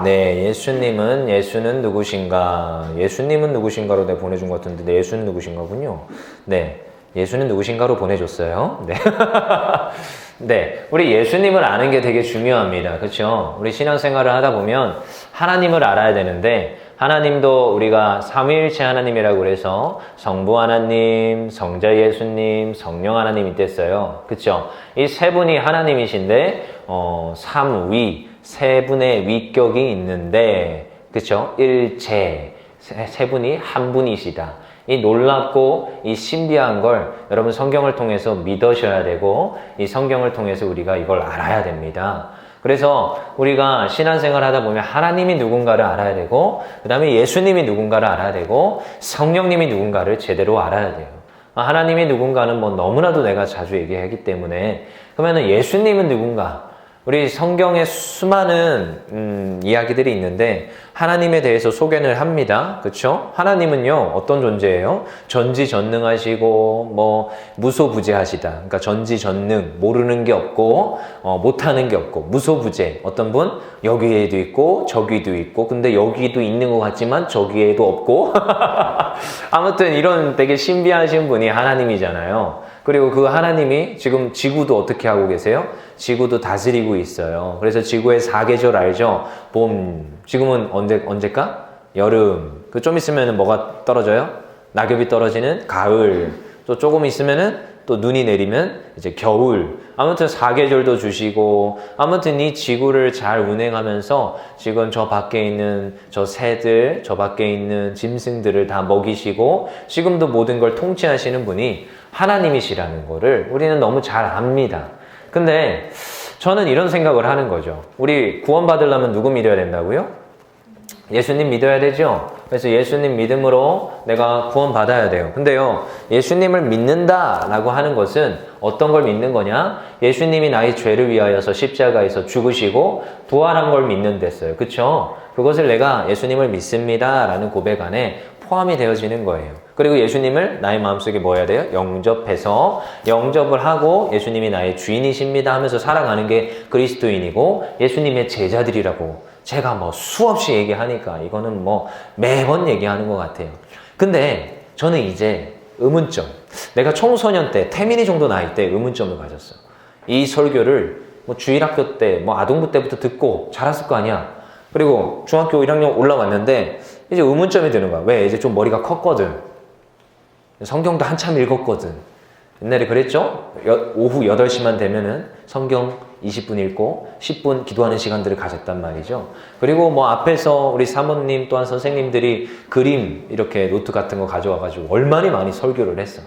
네, 예수는 누구신가? 예수님은 누구신가로 내가 보내준 것 같은데, 네, 예수는 누구신가군요. 네, 예수는 누구신가로 보내줬어요. 네. 네, 우리 예수님을 아는 게 되게 중요합니다. 그렇죠? 우리 신앙생활을 하다 보면 하나님을 알아야 되는데, 하나님도 우리가 삼위일체 하나님이라고 그래서 성부 하나님, 성자 예수님, 성령 하나님이 됐어요. 그렇죠? 이 세 분이 하나님이신데 삼위, 세 분의 위격이 있는데, 그렇죠? 일체, 세 분이 한 분이시다. 이 놀랍고 이 신비한 걸 여러분 성경을 통해서 믿으셔야 되고, 이 성경을 통해서 우리가 이걸 알아야 됩니다. 그래서 우리가 신앙생활 하다 보면 하나님이 누군가를 알아야 되고, 그 다음에 예수님이 누군가를 알아야 되고, 성령님이 누군가를 제대로 알아야 돼요. 하나님이 누군가는 뭐 너무나도 내가 자주 얘기하기 때문에, 그러면은 예수님은 누군가? 우리 성경에 수많은 이야기들이 있는데 하나님에 대해서 소개를 합니다. 그렇죠? 하나님은요 어떤 존재예요? 전지전능하시고 뭐 무소부재하시다. 그러니까 전지전능, 모르는 게 없고 못하는 게 없고 무소부재. 어떤 분 여기에도 있고 저기도 있고, 근데 여기도 있는 것 같지만 저기에도 없고 아무튼 이런 되게 신비하신 분이 하나님이잖아요. 그리고 그 하나님이 지금 지구도 어떻게 하고 계세요? 지구도 다스리고 있어요. 그래서 지구의 4계절 알죠? 봄, 지금은 언제까? 여름. 그 좀 있으면 뭐가 떨어져요? 낙엽이 떨어지는 가을. 또 조금 있으면은 또 눈이 내리면 이제 겨울. 아무튼 4계절도 주시고, 아무튼 이 지구를 잘 운행하면서 지금 저 밖에 있는 저 새들, 저 밖에 있는 짐승들을 다 먹이시고, 지금도 모든 걸 통치하시는 분이 하나님이시라는 거를 우리는 너무 잘 압니다. 근데 저는 이런 생각을 하는 거죠. 우리 구원받으려면 누구 믿어야 된다고요? 예수님 믿어야 되죠? 그래서 예수님 믿음으로 내가 구원받아야 돼요. 근데요, 예수님을 믿는다라고 하는 것은 어떤 걸 믿는 거냐? 예수님이 나의 죄를 위하여서 십자가에서 죽으시고 부활한 걸 믿는 데였어요. 그쵸? 그것을 내가 예수님을 믿습니다라는 고백 안에 포함이 되어지는 거예요. 그리고 예수님을 나의 마음속에 뭐 해야 돼요? 영접해서 영접을 하고 예수님이 나의 주인이십니다 하면서 살아가는 게 그리스도인이고, 예수님의 제자들이라고 제가 뭐 수없이 얘기하니까 이거는 뭐 매번 얘기하는 것 같아요. 근데 저는 이제 의문점, 내가 청소년 때 태민이 정도 나이 때 의문점을 가졌어. 이 설교를 뭐 주일학교 때 뭐 아동부 때부터 듣고 자랐을 거 아니야. 그리고 중학교 1학년 올라왔는데 이제 의문점이 드는 거야. 왜? 이제 좀 머리가 컸거든. 성경도 한참 읽었거든. 옛날에 그랬죠? 오후 8시만 되면은 성경 20분 읽고 10분 기도하는 시간들을 가졌단 말이죠. 그리고 뭐 앞에서 우리 사모님 또한 선생님들이 그림 이렇게 노트 같은 거 가져와가지고 얼마나 많이 설교를 했어.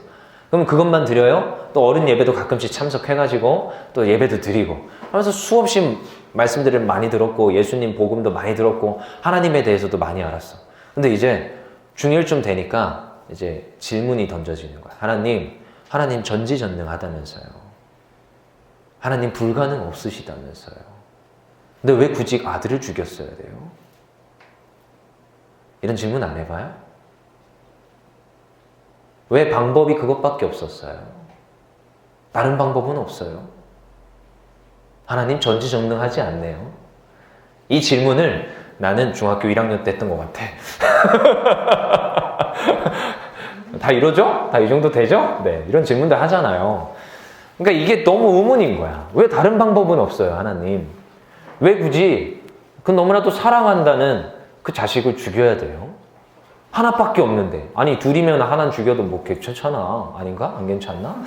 그럼 그것만 드려요? 또 어른 예배도 가끔씩 참석해가지고 또 예배도 드리고 하면서 수없이 말씀들을 많이 들었고, 예수님 복음도 많이 들었고, 하나님에 대해서도 많이 알았어. 근데 이제 중1쯤 되니까 이제 질문이 던져지는 거야. 하나님 전지전능하다면서요. 하나님 불가능 없으시다면서요. 근데 왜 굳이 아들을 죽였어야 돼요? 이런 질문 안 해봐요? 왜 방법이 그것밖에 없었어요? 다른 방법은 없어요? 하나님 전지전능하지 않네요. 이 질문을 나는 중학교 1학년 때 했던 것 같아. 다 이러죠? 다 이 정도 되죠? 네, 이런 질문들 하잖아요. 그러니까 이게 너무 의문인 거야. 왜 다른 방법은 없어요, 하나님? 왜 굳이 그 너무나도 사랑한다는 그 자식을 죽여야 돼요? 하나밖에 없는데. 아니, 둘이면 하나는 죽여도 뭐 괜찮아. 아닌가? 안 괜찮나?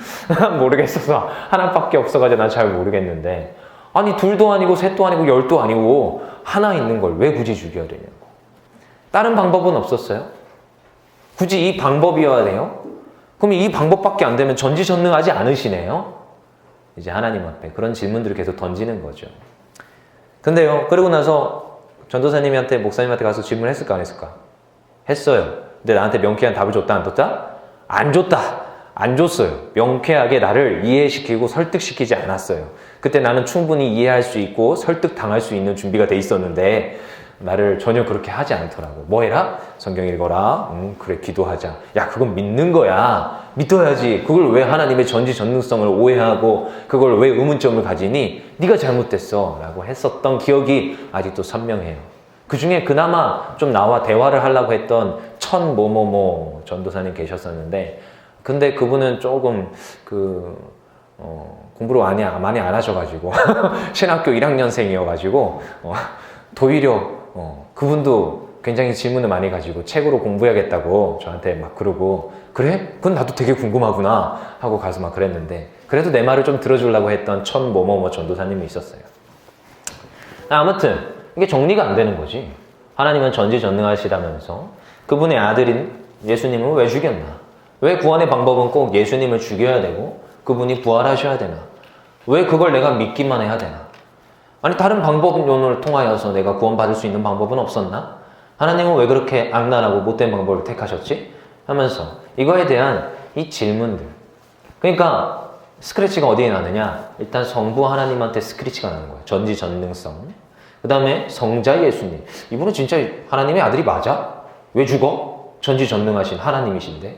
모르겠어서. 하나밖에 없어가지고 난 잘 모르겠는데. 아니, 둘도 아니고 셋도 아니고 열도 아니고 하나 있는 걸 왜 굳이 죽여야 되냐고. 다른 방법은 없었어요? 굳이 이 방법이어야 돼요? 그럼 이 방법밖에 안 되면 전지전능하지 않으시네요? 이제 하나님 앞에 그런 질문들을 계속 던지는 거죠. 근데요, 그러고 나서 전도사님한테, 목사님한테 가서 질문했을까 안 했을까? 했어요. 근데 나한테 명쾌한 답을 줬다 안 줬다? 안 줬다. 안 줬어요. 명쾌하게 나를 이해시키고 설득시키지 않았어요. 그때 나는 충분히 이해할 수 있고 설득당할 수 있는 준비가 돼 있었는데 나를 전혀 그렇게 하지 않더라고. 뭐 해라? 성경 읽어라. 그래, 기도하자. 야, 그건 믿는 거야. 믿어야지. 그걸 왜 하나님의 전지전능성을 오해하고 그걸 왜 의문점을 가지니? 네가 잘못됐어 라고 했었던 기억이 아직도 선명해요. 그 중에 그나마 좀 나와 대화를 하려고 했던 천뭐뭐뭐 전도사님 계셨었는데, 근데 그분은 조금 공부를 많이 안 하셔가지고 신학교 1학년생이어가지고 도리려 그분도 굉장히 질문을 많이 가지고 책으로 공부해야겠다고 저한테 막 그러고, 그래? 그건 나도 되게 궁금하구나 하고 가서 막 그랬는데, 그래도 내 말을 좀 들어주려고 했던 천뭐뭐뭐 전도사님이 있었어요. 아무튼 이게 정리가 안 되는 거지. 하나님은 전지전능하시다면서 그분의 아들인 예수님을 왜 죽였나? 왜 구원의 방법은 꼭 예수님을 죽여야 되고 그분이 부활하셔야 되나? 왜 그걸 내가 믿기만 해야 되나? 아니 다른 방법론을 통하여서 내가 구원받을 수 있는 방법은 없었나? 하나님은 왜 그렇게 악랄하고 못된 방법을 택하셨지? 하면서 이거에 대한 이 질문들. 그러니까 스크래치가 어디에 나느냐? 일단 성부 하나님한테 스크래치가 나는 거예요. 전지전능성. 그 다음에 성자 예수님. 이분은 진짜 하나님의 아들이 맞아? 왜 죽어? 전지전능하신 하나님이신데.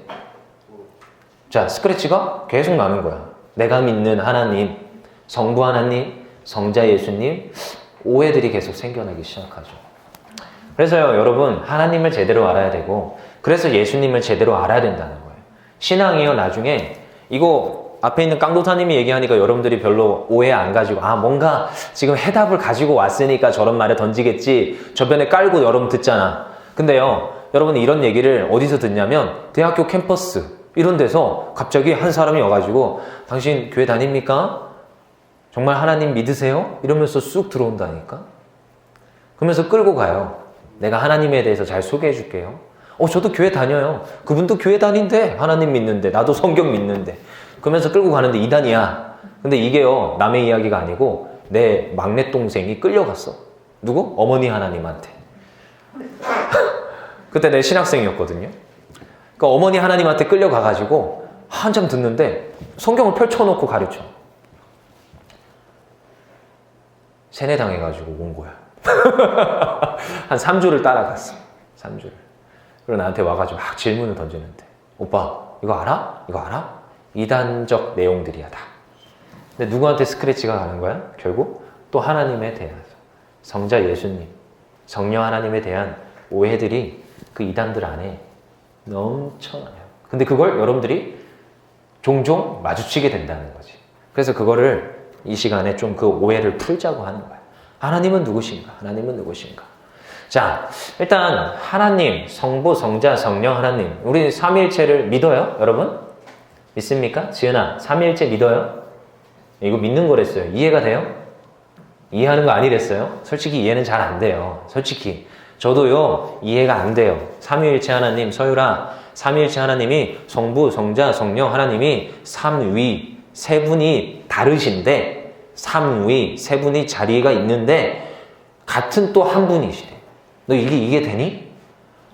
자, 스크래치가 계속 나는 거야. 내가 믿는 하나님, 성부 하나님, 성자 예수님, 오해들이 계속 생겨나기 시작하죠. 그래서요, 여러분, 하나님을 제대로 알아야 되고, 그래서 예수님을 제대로 알아야 된다는 거예요. 신앙이요, 나중에 이거 앞에 있는 깡도사님이 얘기하니까 여러분들이 별로 오해 안 가지고, 뭔가 지금 해답을 가지고 왔으니까 저런 말을 던지겠지, 저변에 깔고 여러분 듣잖아. 근데요, 여러분 이런 얘기를 어디서 듣냐면 대학교 캠퍼스 이런 데서 갑자기 한 사람이 와가지고, 당신 교회 다닙니까? 정말 하나님 믿으세요? 이러면서 쑥 들어온다니까. 그러면서 끌고 가요. 내가 하나님에 대해서 잘 소개해 줄게요. 저도 교회 다녀요. 그분도 교회 다닌대. 하나님 믿는데, 나도 성경 믿는데. 그러면서 끌고 가는데 이단이야. 근데 이게요, 남의 이야기가 아니고 내 막내 동생이 끌려갔어. 누구? 어머니 하나님한테. 그때 내 신학생이었거든요. 그러니까 어머니 하나님한테 끌려가가지고 한참 듣는데 성경을 펼쳐놓고 가르쳐. 세뇌당해가지고 온 거야. 한 3주를 따라갔어. 3주를. 그리고 나한테 와가지고 막 질문을 던지는데, 오빠 이거 알아? 이거 알아? 이단적 내용들이야 다. 근데 누구한테 스크래치가 가는 거야? 결국 또 하나님에 대해서, 성자 예수님, 성령 하나님에 대한 오해들이 그 이단들 안에 넘쳐나요. 근데 그걸 여러분들이 종종 마주치게 된다는 거지. 그래서 그거를 이 시간에 좀 그 오해를 풀자고 하는 거야. 하나님은 누구신가? 하나님은 누구신가? 자, 일단 하나님, 성부, 성자, 성령 하나님, 우리 삼위일체를 믿어요? 여러분? 믿습니까? 지은아, 삼위일체 믿어요? 이거 믿는 거랬어요. 이해가 돼요? 이해하는 거 아니랬어요? 솔직히 이해는 잘 안 돼요. 솔직히 저도요, 이해가 안 돼요. 삼위일체 하나님, 서유라, 삼위일체 하나님이 성부, 성자, 성령 하나님이 삼위, 세 분이 다르신데, 삼위, 세 분이 자리가 있는데 같은 또 한 분이시래. 너 이게 되니?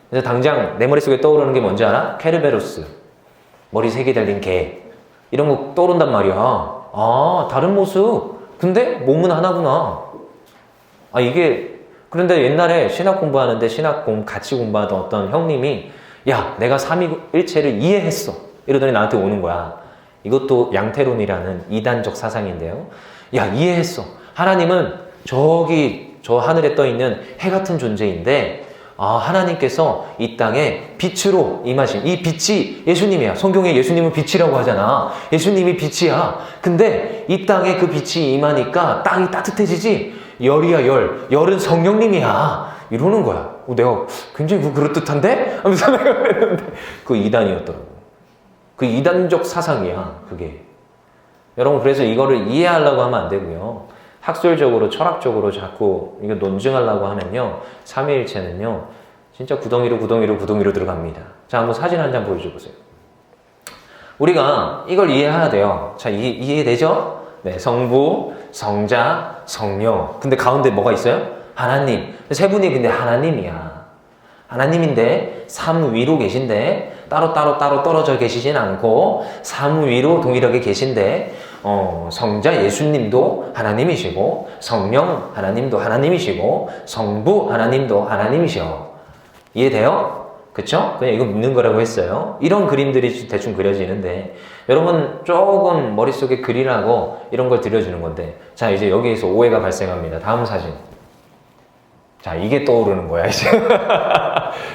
그래서 당장 내 머릿속에 떠오르는 게 뭔지 알아? 케르베로스, 머리 3개 달린 개, 이런 거 떠오른단 말이야. 다른 모습. 근데 몸은 하나구나. 그런데 옛날에 신학 공부하는데 같이 공부하던 어떤 형님이, 야, 내가 삼위일체를 이해했어. 이러더니 나한테 오는 거야. 이것도 양태론이라는 이단적 사상인데요. 야, 이해했어. 하나님은 저 하늘에 떠 있는 해 같은 존재인데, 하나님께서 이 땅에 빛으로 임하신, 이 빛이 예수님이야. 성경에 예수님은 빛이라고 하잖아. 예수님이 빛이야. 근데 이 땅에 그 빛이 임하니까 땅이 따뜻해지지. 열이야, 열. 열은 성령님이야. 이러는 거야. 내가 굉장히 그럴듯한데? 하면서 생각했는데 그 이단이었더라고. 그 이단적 사상이야, 그게. 여러분, 그래서 이거를 이해하려고 하면 안 되고요. 학술적으로, 철학적으로 자꾸 이거 논증하려고 하면요, 삼위일체는요, 진짜 구덩이로 들어갑니다. 자, 한번 사진 한 장 보여줘 보세요. 우리가 이걸 이해해야 돼요. 자, 이해되죠? 네, 성부, 성자, 성령. 근데 가운데 뭐가 있어요? 하나님. 세 분이 근데 하나님이야. 하나님인데 삼위로 계신데 따로 떨어져 계시진 않고 삼위로 동일하게 계신데, 성자 예수님도 하나님이시고, 성령 하나님도 하나님이시고, 성부 하나님도 하나님이셔. 이해돼요? 그쵸? 그냥 이거 믿는 거라고 했어요. 이런 그림들이 대충 그려지는데, 여러분 조금 머릿속에 그리라고 이런 걸 들려주는 건데, 자, 이제 여기에서 오해가 발생합니다. 다음 사진. 자, 이게 떠오르는 거야, 이제.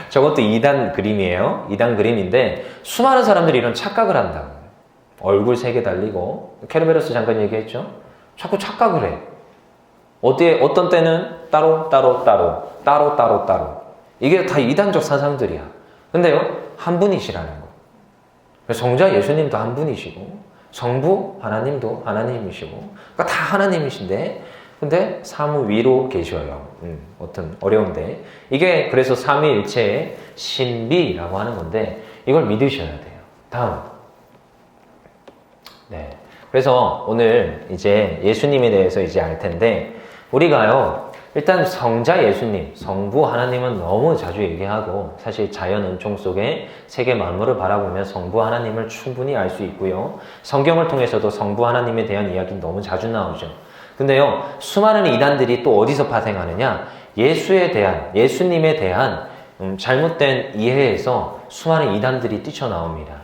저것도 2단 그림이에요. 2단 그림인데, 수많은 사람들이 이런 착각을 한다고. 얼굴 3개 달리고, 케르베로스 잠깐 얘기했죠? 자꾸 착각을 해. 어떤 때는 따로. 이게 다 2단적 사상들이야. 근데요, 한 분이시라는 거. 성자 예수님도 한 분이시고, 성부 하나님도 하나님이시고, 그러니까 다 하나님이신데, 근데 사무 위로 계셔요. 어떤 어려운데. 이게 그래서 삼위일체의 신비라고 하는 건데, 이걸 믿으셔야 돼요. 다음. 네. 그래서 오늘 이제 예수님에 대해서 이제 알 텐데, 우리가요, 일단 성자 예수님, 성부 하나님은 너무 자주 얘기하고, 사실 자연 은총 속에 세계 만물을 바라보며 성부 하나님을 충분히 알 수 있고요. 성경을 통해서도 성부 하나님에 대한 이야기 너무 자주 나오죠. 근데요, 수많은 이단들이 또 어디서 파생하느냐? 예수님에 대한 잘못된 이해에서 수많은 이단들이 뛰쳐나옵니다.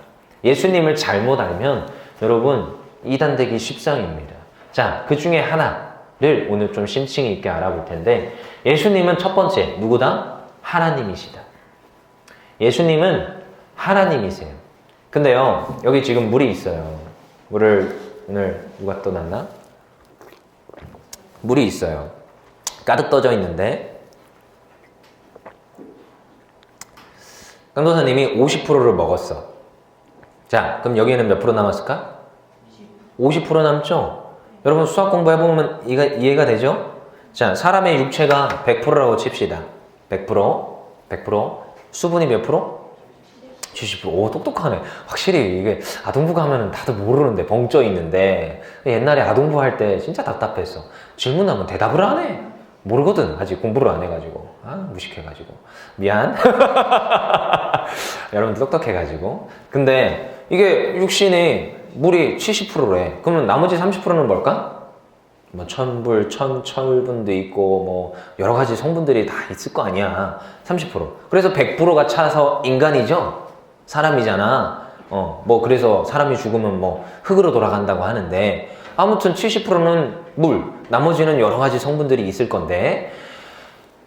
예수님을 잘못 알면 여러분 이단되기 십상입니다. 자, 그 중에 하나를 오늘 좀 심층이 있게 알아볼 텐데, 예수님은 첫 번째 누구다? 하나님이시다. 예수님은 하나님이세요. 근데요, 여기 지금 물이 있어요. 물을 오늘 누가 떠났나? 물이 있어요. 가득 떠져 있는데, 강도사님이 50%를 먹었어. 자, 그럼 여기에는 몇 프로 남았을까? 50% 남죠? 여러분 수학 공부해보면 이해가 되죠? 자, 사람의 육체가 100%라고 칩시다. 100%. 수분이 몇 프로? 70%. 오, 똑똑하네. 확실히 이게 아동부 하면은 다들 모르는데, 벙쪄 있는데. 옛날에 아동부 할 때 진짜 답답했어. 질문하면 대답을 안 해. 모르거든. 아직 공부를 안 해가지고. 무식해가지고. 미안. 여러분들 똑똑해가지고. 근데 이게 육신이 물이 70%래. 그러면 나머지 30%는 뭘까? 뭐 천불, 철분도 있고 뭐 여러 가지 성분들이 다 있을 거 아니야. 30%. 그래서 100%가 차서 인간이죠. 사람이잖아. 뭐 그래서 사람이 죽으면 뭐 흙으로 돌아간다고 하는데, 아무튼 70%는 물, 나머지는 여러 가지 성분들이 있을 건데,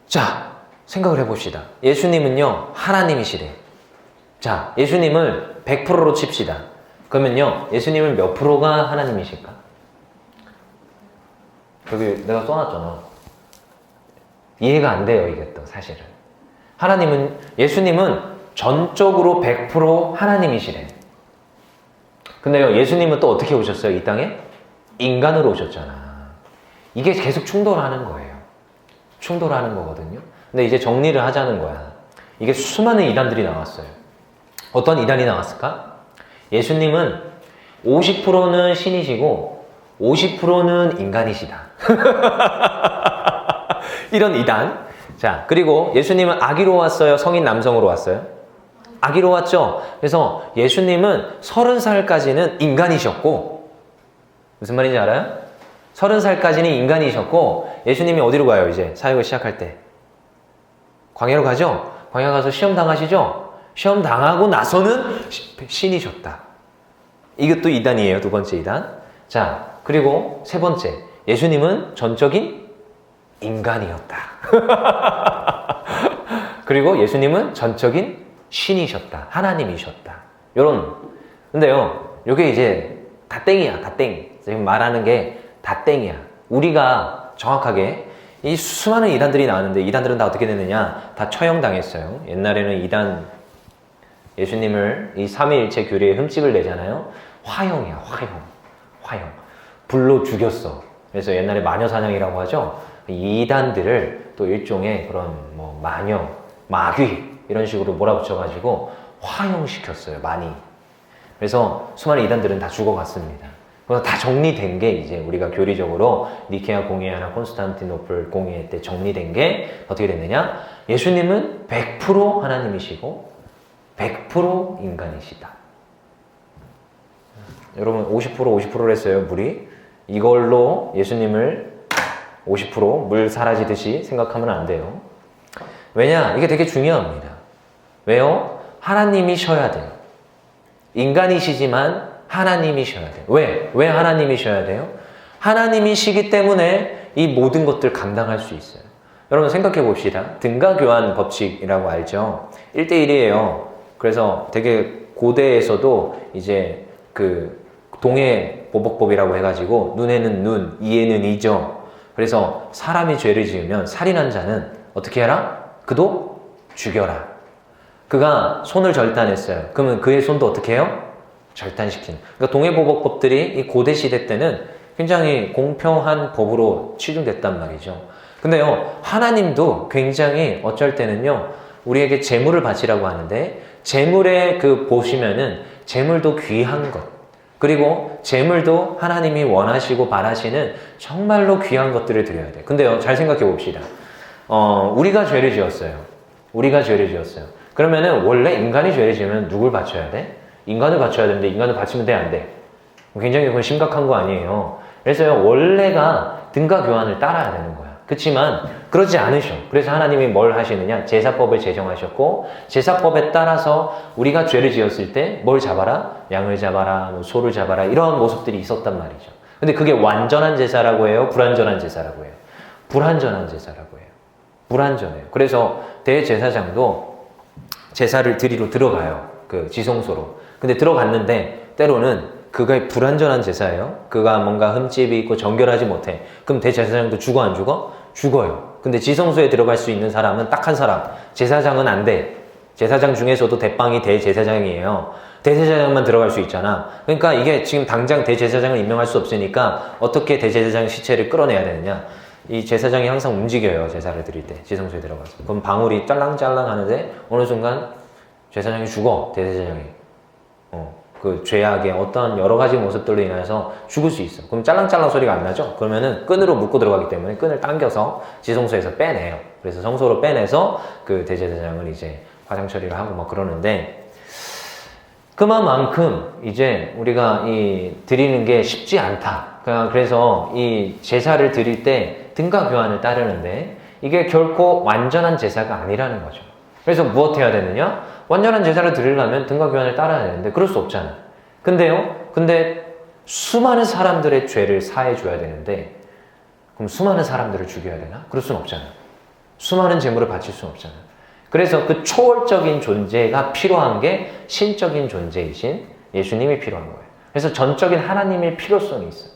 자, 생각을 해봅시다. 예수님은요, 하나님이시래. 자, 예수님을 100%로 칩시다. 그러면요, 예수님은 몇 프로가 하나님이실까? 여기 내가 써놨잖아. 이해가 안 돼요, 이게 또 사실은. 예수님은 전적으로 100% 하나님이시래. 근데요, 예수님은 또 어떻게 오셨어요, 이 땅에? 인간으로 오셨잖아. 이게 계속 충돌하는 거예요. 충돌하는 거거든요. 근데 이제 정리를 하자는 거야. 이게 수많은 이단들이 나왔어요. 어떤 이단이 나왔을까? 예수님은 50%는 신이시고 50%는 인간이시다. 이런 이단. 자, 그리고 예수님은 아기로 왔어요? 성인 남성으로 왔어요? 아기로 왔죠? 그래서 예수님은 30살까지는 인간이셨고, 무슨 말인지 알아요? 30살까지는 인간이셨고, 예수님이 어디로 가요, 이제? 사역을 시작할 때? 광야로 가죠? 광야 가서 시험 당하시죠? 시험 당하고 나서는 신이셨다. 이것도 이단이에요, 두 번째 이단. 자, 그리고 세 번째. 예수님은 전적인 인간이었다. 그리고 예수님은 전적인 신이셨다. 하나님이셨다. 요런. 근데요, 요게 이제 다 땡이야, 다 땡. 지금 말하는 게 다 땡이야. 우리가 정확하게 이 수많은 이단들이 나왔는데, 이단들은 다 어떻게 됐느냐? 다 처형당했어요. 옛날에는 이단, 예수님을 이 삼위일체 교리에 흠집을 내잖아요. 화형이야, 화형. 불로 죽였어. 그래서 옛날에 마녀사냥이라고 하죠. 이단들을 또 일종의 그런 뭐 마녀, 마귀 이런 식으로 몰아붙여가지고 화형시켰어요, 많이. 그래서 수많은 이단들은 다 죽어갔습니다. 그래서 다 정리된 게 이제 우리가 교리적으로 니케아 공회나 콘스탄티노플 공회 때 정리된 게 어떻게 됐느냐? 예수님은 100% 하나님이시고 100% 인간이시다. 여러분 50%를 했어요, 물이. 이걸로 예수님을 50% 사라지듯이 생각하면 안 돼요. 왜냐? 이게 되게 중요합니다. 왜요? 하나님이셔야 돼요. 인간이시지만 하나님이셔야 돼요. 왜 하나님이셔야 돼요? 하나님이시기 때문에 이 모든 것들 감당할 수 있어요. 여러분 생각해 봅시다. 등가 교환 법칙이라고 알죠? 1대1이에요. 그래서 되게 고대에서도 이제 그 동해 보복법이라고 해가지고 눈에는 눈, 이에는 이죠. 그래서 사람이 죄를 지으면 살인한 자는 어떻게 해라? 그도 죽여라. 그가 손을 절단했어요. 그러면 그의 손도 어떻게 해요? 절단시키는. 그러니까 동해보복법들이 이 고대 시대 때는 굉장히 공평한 법으로 치중됐단 말이죠. 근데요, 하나님도 굉장히 어쩔 때는요, 우리에게 재물을 바치라고 하는데, 재물에 보시면은, 재물도 귀한 것, 그리고 재물도 하나님이 원하시고 바라시는 정말로 귀한 것들을 드려야 돼요. 근데요, 잘 생각해 봅시다. 우리가 죄를 지었어요. 우리가 죄를 지었어요. 그러면은 원래 인간이 죄를 지으면 누굴 바쳐야 돼? 인간을 바쳐야 되는데 인간을 바치면 돼, 안 돼? 굉장히 그건 심각한 거 아니에요. 그래서요, 원래가 등가 교환을 따라야 되는 거야. 그렇지만 그러지 않으셔. 그래서 하나님이 뭘 하시느냐? 제사법을 제정하셨고, 제사법에 따라서 우리가 죄를 지었을 때 뭘 잡아라? 양을 잡아라, 뭐 소를 잡아라, 이런 모습들이 있었단 말이죠. 근데 그게 완전한 제사라고 해요? 불완전한 제사라고 해요? 불완전한 제사라고 해요. 불완전해요. 그래서 대제사장도 제사를 드리러 들어가요. 그 지성소로. 근데 들어갔는데 때로는 그가 불완전한 제사예요. 그가 뭔가 흠집이 있고 정결하지 못해. 그럼 대제사장도 죽어 안 죽어? 죽어요. 근데 지성소에 들어갈 수 있는 사람은 딱 한 사람. 제사장은 안 돼. 제사장 중에서도 대빵이 대제사장이에요. 대제사장만 들어갈 수 있잖아. 그러니까 이게 지금 당장 대제사장을 임명할 수 없으니까 어떻게 대제사장 시체를 끌어내야 되느냐. 이 제사장이 항상 움직여요. 제사를 드릴 때 지성소에 들어가서. 그럼 방울이 짤랑짤랑 하는데 어느 순간 제사장이 죽어. 대제사장이. 그 죄악의 어떤 여러 가지 모습들로 인해서 죽을 수 있어. 그럼 짤랑짤랑 소리가 안 나죠? 그러면은 끈으로 묶고 들어가기 때문에 끈을 당겨서 지성소에서 빼내요. 그래서 성소로 빼내서 그 대제사장을 이제 화장 처리를 하고 막 그러는데, 그만큼 이제 우리가 드리는 게 쉽지 않다. 그래서 이 제사를 드릴 때 등가 교환을 따르는데 이게 결코 완전한 제사가 아니라는 거죠. 그래서 무엇 해야 되느냐? 완전한 제사를 드리려면 등가 교환을 따라야 되는데 그럴 수 없잖아. 근데 수많은 사람들의 죄를 사해 줘야 되는데, 그럼 수많은 사람들을 죽여야 되나? 그럴 수는 없잖아. 수많은 재물을 바칠 수는 없잖아. 그래서 그 초월적인 존재가 필요한 게 신적인 존재이신 예수님이 필요한 거예요. 그래서 전적인 하나님의 필요성이 있어요.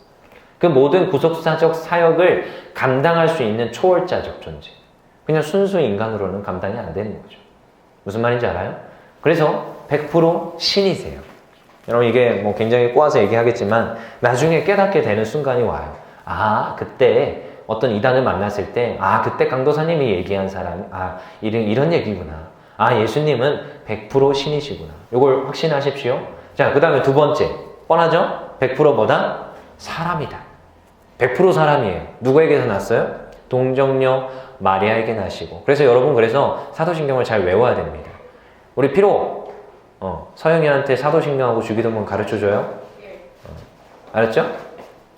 그 모든 구속사적 사역을 감당할 수 있는 초월자적 존재. 그냥 순수 인간으로는 감당이 안 되는 거죠. 무슨 말인지 알아요? 그래서 100% 신이세요. 여러분, 이게 뭐 굉장히 꼬아서 얘기하겠지만 나중에 깨닫게 되는 순간이 와요. 아, 그때 어떤 이단을 만났을 때, 아, 그때 강도사님이 얘기한 사람, 아, 이런 얘기구나. 아, 예수님은 100% 신이시구나. 이걸 확신하십시오. 자, 그 다음에 두 번째. 뻔하죠? 100%보다 사람이다. 100% 사람이에요. 누구에게서 났어요? 동정녀 마리아에게 나시고. 그래서 여러분, 그래서 사도신경을 잘 외워야 됩니다. 우리 피로 서영이한테 사도신경하고 주기도문 가르쳐줘요? 알았죠?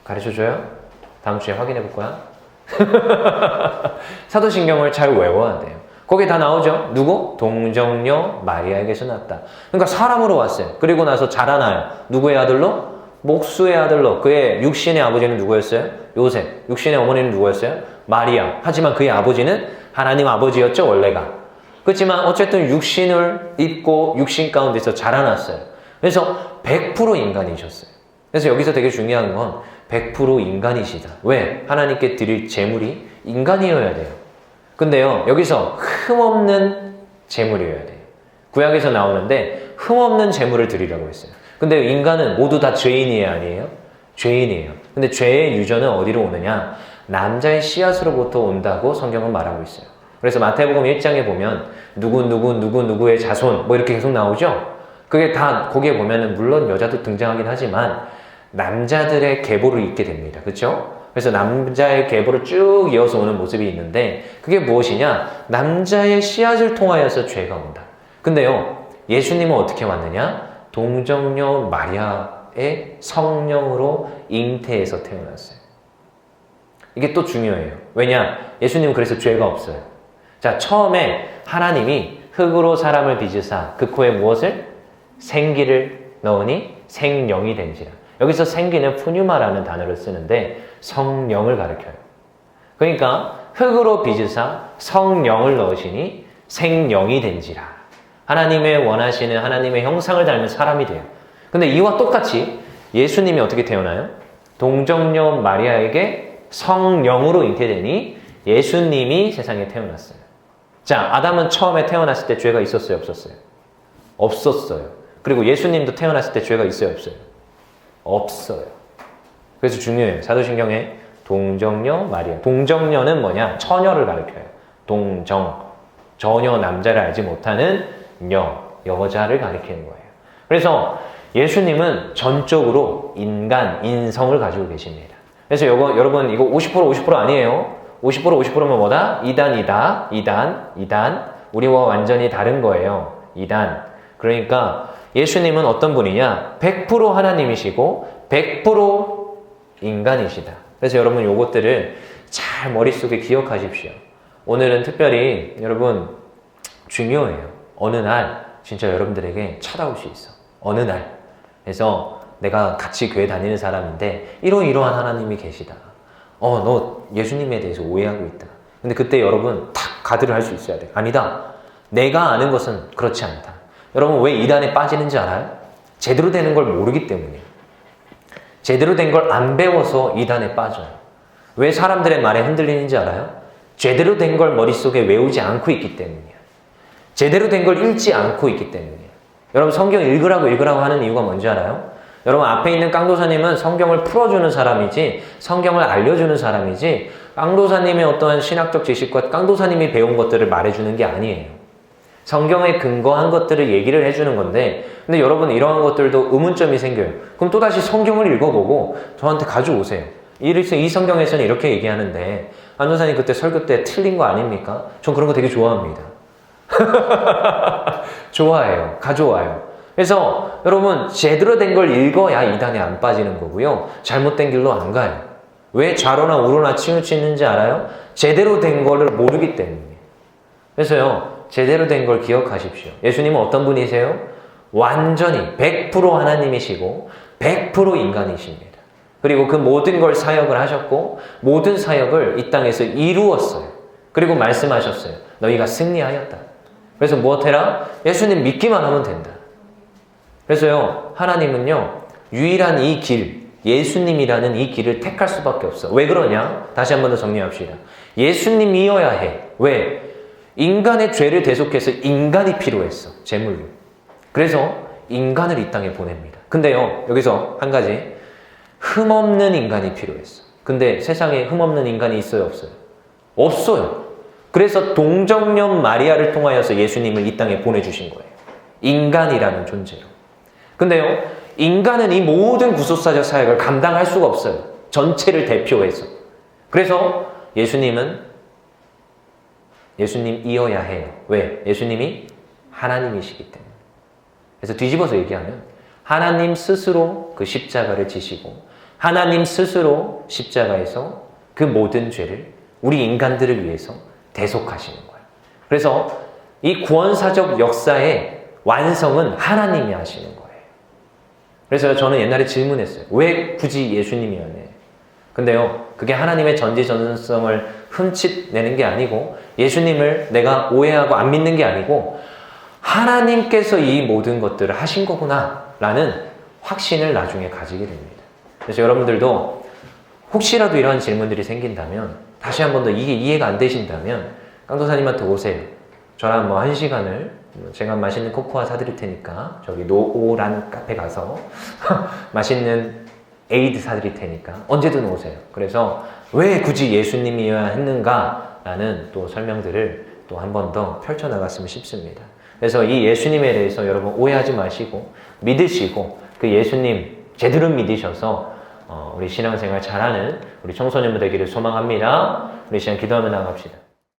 가르쳐줘요? 다음 주에 확인해 볼 거야. 사도신경을 잘 외워야 돼요. 거기에 다 나오죠? 누구? 동정녀 마리아에게서 났다. 그러니까 사람으로 왔어요. 그리고 나서 자라나요. 누구의 아들로? 목수의 아들로. 그의 육신의 아버지는 누구였어요? 요셉. 육신의 어머니는 누구였어요? 마리아. 하지만 그의 아버지는 하나님 아버지였죠, 원래가. 그렇지만 어쨌든 육신을 입고 육신 가운데서 자라났어요. 그래서 100% 인간이셨어요. 그래서 여기서 되게 중요한 건 100% 인간이시다. 왜? 하나님께 드릴 제물이 인간이어야 돼요. 근데요, 여기서 흠없는 제물이어야 돼요. 구약에서 나오는데 흠없는 제물을 드리라고 했어요. 근데 인간은 모두 다 죄인이에요, 아니에요? 죄인이에요. 근데 죄의 유전은 어디로 오느냐? 남자의 씨앗으로부터 온다고 성경은 말하고 있어요. 그래서 마태복음 1장에 보면 누구의 자손 뭐 이렇게 계속 나오죠? 그게 다 거기에 보면은 물론 여자도 등장하긴 하지만 남자들의 계보를 잇게 됩니다. 그렇죠? 그래서 남자의 계보를 쭉 이어서 오는 모습이 있는데 그게 무엇이냐? 남자의 씨앗을 통하여서 죄가 온다. 근데요, 예수님은 어떻게 왔느냐? 동정녀 마리아의 성령으로 잉태해서 태어났어요. 이게 또 중요해요. 왜냐? 예수님은 그래서 죄가 없어요. 자, 처음에 하나님이 흙으로 사람을 빚으사 그 코에 무엇을? 생기를 넣으니 생령이 된지라. 여기서 생기는 푸뉴마라는 단어를 쓰는데 성령을 가리켜요. 그러니까 흙으로 빚으사 성령을 넣으시니 생령이 된지라. 하나님의 원하시는 하나님의 형상을 닮은 사람이 돼요. 근데 이와 똑같이 예수님이 어떻게 태어나요? 동정녀 마리아에게 성령으로 잉태되니 예수님이 세상에 태어났어요. 자, 아담은 처음에 태어났을 때 죄가 있었어요, 없었어요? 없었어요. 그리고 예수님도 태어났을 때 죄가 있어요, 없어요? 없어요. 그래서 중요해요. 사도신경에 동정녀 마리아. 동정녀는 뭐냐? 처녀를 가리켜요. 동정. 전혀 남자를 알지 못하는 여자를 가리키는 거예요. 그래서 예수님은 전적으로 인간, 인성을 가지고 계십니다. 그래서 여러분 이거 50% 아니에요. 50%면 뭐다? 이단. 우리와 완전히 다른 거예요. 이단. 그러니까 예수님은 어떤 분이냐? 100% 하나님이시고 100% 인간이시다. 그래서 여러분 요것들을 잘 머릿속에 기억하십시오. 오늘은 특별히 여러분 중요해요. 어느 날 진짜 여러분들에게 찾아올 수 있어. 어느 날. 그래서 내가 같이 교회 다니는 사람인데 이러한 하나님이 계시다. 너 예수님에 대해서 오해하고 있다. 근데 그때 여러분 탁 가드를 할 수 있어야 돼. 아니다. 내가 아는 것은 그렇지 않다. 여러분 왜 이단에 빠지는지 알아요? 제대로 되는 걸 모르기 때문이에요. 제대로 된 걸 안 배워서 이단에 빠져요. 왜 사람들의 말에 흔들리는지 알아요? 제대로 된 걸 머릿속에 외우지 않고 있기 때문이에요. 제대로 된 걸 읽지 않고 있기 때문이에요. 여러분 성경 읽으라고 하는 이유가 뭔지 알아요? 여러분 앞에 있는 깡도사님은 성경을 풀어주는 사람이지 성경을 알려주는 사람이지 깡도사님의 어떠한 신학적 지식과 깡도사님이 배운 것들을 말해주는 게 아니에요. 성경에 근거한 것들을 얘기를 해주는 건데 근데 여러분 이러한 것들도 의문점이 생겨요. 그럼 또다시 성경을 읽어보고 저한테 가져오세요. 이 성경에서는 이렇게 얘기하는데 안도사님 그때 설교 때 틀린 거 아닙니까? 전 그런 거 되게 좋아합니다. 좋아해요. 가져와요. 그래서 여러분 제대로 된 걸 읽어야 이단에 안 빠지는 거고요. 잘못된 길로 안 가요. 왜 좌로나 우로나 치우치는지 알아요? 제대로 된 거를 모르기 때문이에요. 그래서요. 제대로 된 걸 기억하십시오. 예수님은 어떤 분이세요? 완전히 100% 하나님이시고 100% 인간이십니다. 그리고 그 모든 걸 사역을 하셨고 모든 사역을 이 땅에서 이루었어요. 그리고 말씀하셨어요. 너희가 승리하였다. 그래서 무엇해라? 예수님 믿기만 하면 된다. 그래서요. 하나님은요. 유일한 이 길, 예수님이라는 이 길을 택할 수밖에 없어. 왜 그러냐? 다시 한 번 더 정리합시다. 예수님이어야 해. 왜? 인간의 죄를 대속해서 인간이 필요했어. 제물로. 그래서 인간을 이 땅에 보냅니다. 근데요. 여기서 한 가지. 흠없는 인간이 필요했어. 근데 세상에 흠없는 인간이 있어요? 없어요? 없어요. 그래서 동정녀 마리아를 통하여서 예수님을 이 땅에 보내주신 거예요. 인간이라는 존재로. 근데요. 인간은 이 모든 구속사적 사역을 감당할 수가 없어요. 전체를 대표해서. 그래서 예수님이어야 해요. 왜? 예수님이 하나님이시기 때문에. 그래서 뒤집어서 얘기하면 하나님 스스로 그 십자가를 지시고 하나님 스스로 십자가에서 그 모든 죄를 우리 인간들을 위해서 대속하시는 거예요. 그래서 이 구원사적 역사의 완성은 하나님이 하시는 거예요. 그래서 저는 옛날에 질문했어요. 왜 굳이 예수님이어야 해? 근데요. 그게 하나님의 전지전능성을 흠칫내는 게 아니고 예수님을 내가 오해하고 안 믿는 게 아니고 하나님께서 이 모든 것들을 하신 거구나 라는 확신을 나중에 가지게 됩니다. 그래서 여러분들도 혹시라도 이런 질문들이 생긴다면 다시 한 번 더 이게 이해가 안 되신다면 깡도사님한테 오세요. 저랑 1시간을 제가 맛있는 코코아 사드릴 테니까 저기 노오란 카페 가서 맛있는 에이드 사드릴 테니까 언제든 오세요. 그래서 왜 굳이 예수님이어야 했는가 라는 또 설명들을 또 한 번 더 펼쳐나갔으면 싶습니다. 그래서 이 예수님에 대해서 여러분 오해하지 마시고 믿으시고 그 예수님 제대로 믿으셔서 우리 신앙생활 잘하는 우리 청소년들 되기를 소망합니다. 우리 시간 기도하며 나갑시다.